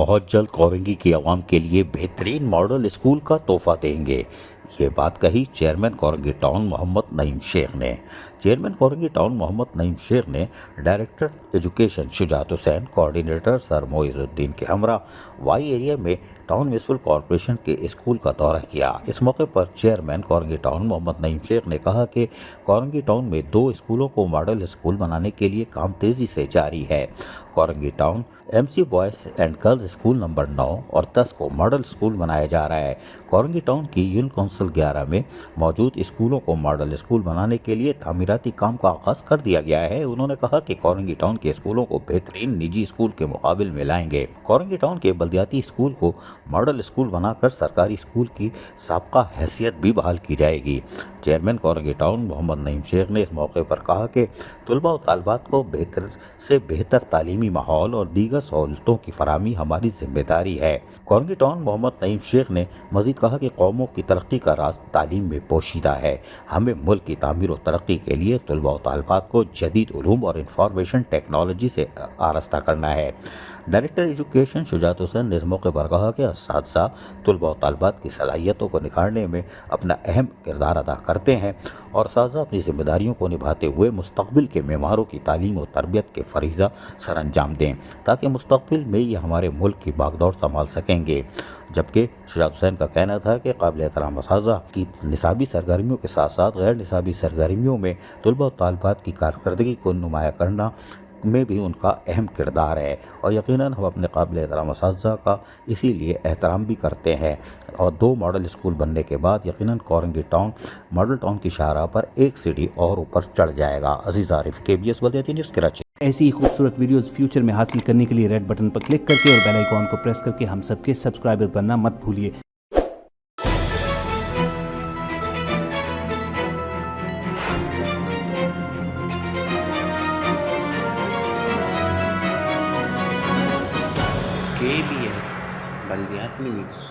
بہت جلد کورنگی کی عوام کے لیے بہترین ماڈل اسکول کا تحفہ دیں گے۔ یہ بات کہی چیئرمین کورنگی ٹاؤن محمد نعیم شیخ نے۔ چیئرمین کورنگی ٹاؤن محمد نعیم شیخ نے director education Shujaat Hussain, coordinator سر معیز الدین کے ہمراہ وائی ایریا میں ٹاؤن میونسپل کارپوریشن کے اسکول کا دورہ کیا۔ اس موقع پر چیئرمین کورنگی ٹاؤن محمد نعیم شیخ نے کہا کہ کورنگی ٹاؤن میں 2 اسکولوں کو ماڈل اسکول بنانے کے لیے کام تیزی سے جاری ہے۔ Korangi town M C boys and girls school number 9 اور 10 کو ماڈل اسکول بنایا جا رہا ہے۔ کورنگی ٹاؤن کی یونٹ کونسل 11 میں موجود اسکولوں کو ماڈل اسکول بنانے کے لیے تعمیراتی کام کا آغاز کر دیا گیا ہے۔ انہوں نے کہا کہ کورنگی ٹاؤن کے اسکولوں کو بہترین نجی اسکول کے مقابل میں لائیں گے۔ کورنگی ٹاؤن کے بلدیاتی اسکول کو ماڈل اسکول بنا کر سرکاری اسکول کی سابقہ حیثیت بھی بحال کی جائے گی۔ چیئرمین کورنگی ٹاؤن محمد نعیم شیخ نے اس موقع پر کہا کہ طلباء و طالبات کو بہتر سے بہتر تعلیمی ماحول اور دیگر سہولتوں کی فراہمی ہماری ذمہ داری ہے۔ کورنگی ٹاؤن محمد نعیم شیخ نے مزید کہا کہ قوموں کی ترقی کا راز تعلیم میں پوشیدہ ہے۔ ہمیں ملک کی تعمیر و ترقی کے لیے طلباء و طالبات کو جدید علوم اور انفارمیشن ٹیکنالوجی سے آراستہ کرنا ہے۔ ڈائریکٹر ایجوکیشن شجاعت حسین نے اس موقع پر کہا کہ اساتذہ طلباء و طالبات کی صلاحیتوں کو نکھارنے میں اپنا اہم کردار ادا کرتے ہیں اور اساتذہ اپنی ذمہ داریوں کو نبھاتے ہوئے مستقبل کے معماروں کی تعلیم و تربیت کے فریضہ سر انجام دیں تاکہ مستقبل میں یہ ہمارے ملک کی باغ سنبھال سکیں گے۔ جبکہ شجاعت حسین کا کہنا تھا کہ قابل احترام اساتذہ کی نصابی سرگرمیوں کے ساتھ ساتھ غیر نصابی سرگرمیوں میں طلباء و طالبات کی کارکردگی کو نمایاں کرنا میں بھی ان کا اہم کردار ہے اور یقیناً ہم اپنے قابل احترام اساتذہ کا اسی لیے احترام بھی کرتے ہیں اور 2 ماڈل اسکول بننے کے بعد یقیناً کورنگی ٹاؤن ماڈل ٹاؤن کی شاہراہ پر 1 سیڑھی اور اوپر چڑھ جائے گا۔ عزیز عارف، KBS بلدیاتی نیوز کراچی۔ ایسی ہی خوبصورت ویڈیوز فیوچر میں حاصل کرنے کے لیے ریڈ بٹن پر کلک کر کے اور بیل آئیکن کو پریس کر کے ہم سب کے سبسکرائبر بننا مت بھولیے۔ KBS بلدیاتی نیوز۔